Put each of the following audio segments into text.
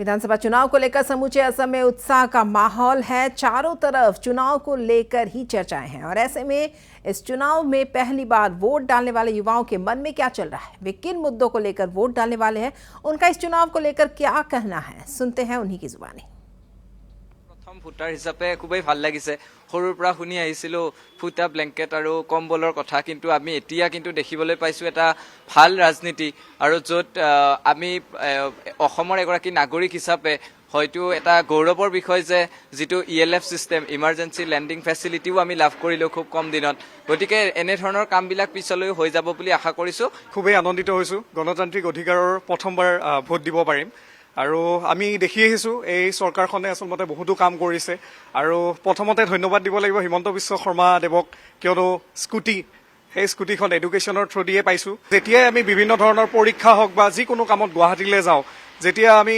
विधानसभा चुनाव को लेकर समूचे असम में उत्साह का माहौल है। चारों तरफ चुनाव को लेकर ही चर्चाएं हैं और ऐसे में इस चुनाव में पहली बार वोट डालने वाले युवाओं के मन में क्या चल रहा है, वे किन मुद्दों को लेकर वोट डालने वाले हैं, उनका इस चुनाव को लेकर क्या कहना है, सुनते हैं उन्हीं की जुबानी। प्रथम भोटार हिसापे खूबই ভাল লাগিছে। সৰুৰ পৰা শুনি আহিছিলো ফুটা ব্লেংকেট আৰু কম্বলৰ কথা, কিন্তু আমি এতিয়া কিন্তু দেখিবলৈ পাইছো এটা ভাল ৰাজনীতি আৰু য'ত আমি অসমৰ এগৰাকী নাগৰিক হিচাপে হয়তো এটা গৌৰৱৰ বিষয় যে যেটো ইএলএফ সিস্টেম ইমাৰ্জেন্সি লেন্ডিং ফেচিলিটিও আমি লাভ কৰিলো খুব কম দিনত। গতিকে এনে ধৰণৰ কামবিলাক পিছলৈ হৈ যাব বুলি আশা কৰিছো। খুবই আনন্দিত হৈছো, গণতান্ত্ৰিক অধিকাৰৰ প্ৰথমবাৰ ভোট দিব পাৰিম আৰু আমি দেখি আহিছো এই চৰকাৰখনে আসলতে বহুতো কাম কৰিছে আৰু প্ৰথমতে ধন্যবাদ দিব লাগিব হিমন্ত বিশ্ব শৰ্মা দেৱক, কিয়নো স্কুটি এই স্কুটিখন এডুকেশ্যনৰ থ্ৰু দিয়ে পাইছো। যেতিয়াই আমি বিভিন্ন ধৰণৰ পৰীক্ষা হওক বা যিকোনো কামত গুৱাহাটীলৈ যাওঁ, যেতিয়া আমি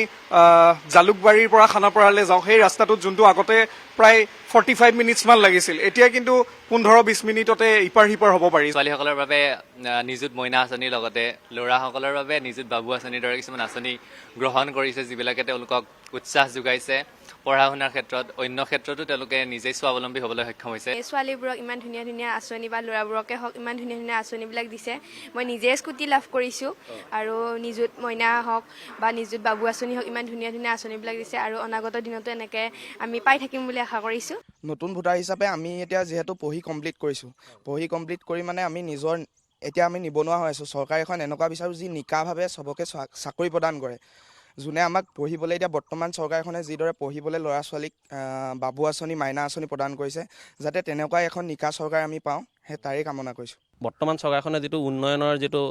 জালুকবাৰীৰ পৰা খানাপাৰালৈ যাওঁ, সেই ৰাস্তাটোত যোনটো আগতে প্ৰায় 45 মিনিটছমান লাগিছিল, এতিয়া কিন্তু 15-20 মিনিটতে ইপাৰ সিপাৰ হ'ব পাৰি। ছোৱালীসকলৰ বাবে নিযুত মইনা আঁচনিৰ লগতে ল'ৰাসকলৰ বাবে নিযুত বাবু আঁচনিৰ দৰে কিছুমান আঁচনি গ্ৰহণ কৰিছে, যিবিলাকে তেওঁলোকক উৎসাহ যোগাইছে পঢ়া শুনাৰ ক্ষেত্ৰত। অন্য ক্ষেত্ৰতো তেওঁলোকে নিজেই স্বাৱলম্বী হ'বলৈ সক্ষম হৈছে। ছোৱালীবোৰক ইমান ধুনীয়া ধুনীয়া আঁচনি বা ল'ৰাবোৰকে হওক ইমান ধুনীয়া ধুনীয়া আঁচনিবিলাক দিছে। মই নিজে স্কুটি লাভ কৰিছোঁ আৰু নিযুত মইনা হওক বা নিযুত বাবু আঁচনি হওক ইমান ধুনীয়া ধুনীয়া আঁচনিবিলাক দিছে আৰু অনাগত দিনতো এনেকৈ আমি পাই থাকিম বুলি আশা কৰিছোঁ। নতুন ভোটাৰ হিচাপে আমি এতিয়া যিহেতু পঢ়ি কমপ্লিট কৰিছোঁ, পঢ়ি কমপ্লিট কৰি মানে আমি নিজৰ এতিয়া আমি নিবনুৱা হৈ আছোঁ। চৰকাৰ এখন এনেকুৱা বিচাৰোঁ যি নিকাভাৱে চবকে চাকৰি প্ৰদান কৰে, যোনে আমাক পঢ়িবলৈ এতিয়া বৰ্তমান চৰকাৰখনে যিদৰে পঢ়িবলৈ ল'ৰা ছোৱালীক বাবু আঁচনি মাইনা আঁচনি প্ৰদান কৰিছে, যাতে তেনেকুৱা এখন নিকা চৰকাৰ আমি পাওঁ, সেই তাৰেই কামনা কৰিছোঁ। বৰ্তমান চৰকাৰখনে যিটো উন্নয়নৰ যিটো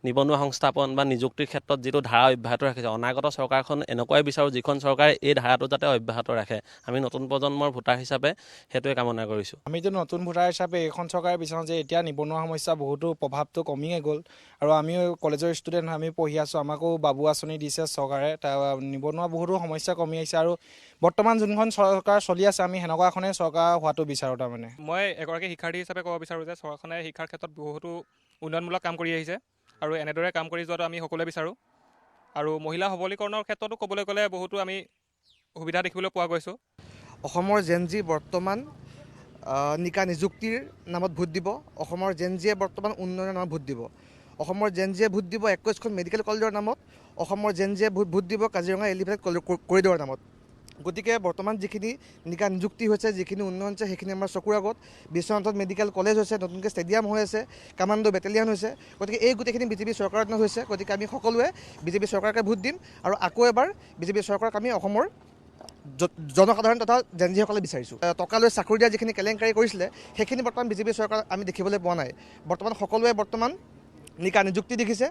নিবনুৱা সংস্থাপন বা নিযুক্তিৰ ক্ষেত্ৰত যিটো ধাৰা অব্যাহত ৰাখিছে, অনাগত চৰকাৰখন এনেকুৱাই বিচাৰোঁ যিখন চৰকাৰে এই ধাৰাটো যাতে অব্যাহত ৰাখে। আমি নতুন প্ৰজন্মৰ ভোটাৰ হিচাপে সেইটোৱে কামনা কৰিছোঁ। আমি যদি নতুন ভোটাৰ হিচাপে এইখন চৰকাৰে বিচাৰোঁ যে এতিয়া নিবনুৱা সমস্যা বহুতো প্ৰভাৱটো কমিয়ে গ'ল আৰু আমিও কলেজৰ ষ্টুডেণ্ট আমি পঢ়ি আছোঁ, আমাকো বাবু আঁচনি দিছে চৰকাৰে, তাৰ নিবনুৱা বহুতো সমস্যা কমি আহিছে আৰু বৰ্তমান যোনখন চৰকাৰ চলি আছে আমি সেনেকুৱা এখনেই চৰকাৰ হোৱাটো বিচাৰোঁ। তাৰমানে মই এগৰাকী শিক্ষাৰ্থী হিচাপে ক'ব বিচাৰোঁ যে চৰকাৰখনে শিক্ষাৰ ক্ষেত্ৰত বহুতো উন্নয়নমূলক কাম কৰি আহিছে আৰু এনেদৰে কাম কৰি যোৱাটো আমি সকলোৱে বিচাৰোঁ। আৰু মহিলা সবলীকৰণৰ ক্ষেত্ৰতো ক'বলৈ গ'লে বহুতো আমি সুবিধা দেখিবলৈ পোৱা গৈছোঁ। অসমৰ জেনজি বৰ্তমান নিকা নিযুক্তিৰ নামত ভোট দিব, অসমৰ জেনজিয়ে বৰ্তমান উন্নয়নৰ নামত ভোট দিব, অসমৰ জেনজিয়ে ভোট দিব 21খন মেডিকেল কলেজৰ নামত, অসমৰ জেনজিয়ে ভোট দিব কাজিৰঙা এলিভেটেড কৰিডৰৰ নামত। গতিকে বৰ্তমান যিখিনি নিকা নিযুক্তি হৈছে, যিখিনি উন্নয়ন হৈছে, সেইখিনি আমাৰ চকুৰ আগত। বিশ্বনাথত মেডিকেল কলেজ হৈছে, নতুনকৈ ষ্টেডিয়াম হৈ আছে, কামাণ্ডো বেটেলিয়ান হৈছে। গতিকে এই গোটেইখিনি বিজেপি চৰকাৰৰ দিনত হৈছে। গতিকে আমি সকলোৱে বিজেপি চৰকাৰকে ভোট দিম আৰু আকৌ এবাৰ বিজেপি চৰকাৰক আমি অসমৰ জনসাধাৰণ তথা জেনজিসকলে বিচাৰিছোঁ। টকা লৈ চাকৰি দিয়া যিখিনি কেলেংকাৰী কৰিছিলে, সেইখিনি বৰ্তমান বিজেপি চৰকাৰ আমি দেখিবলৈ পোৱা নাই। বৰ্তমান সকলোৱে বৰ্তমান নিকা নিযুক্তি দেখিছে।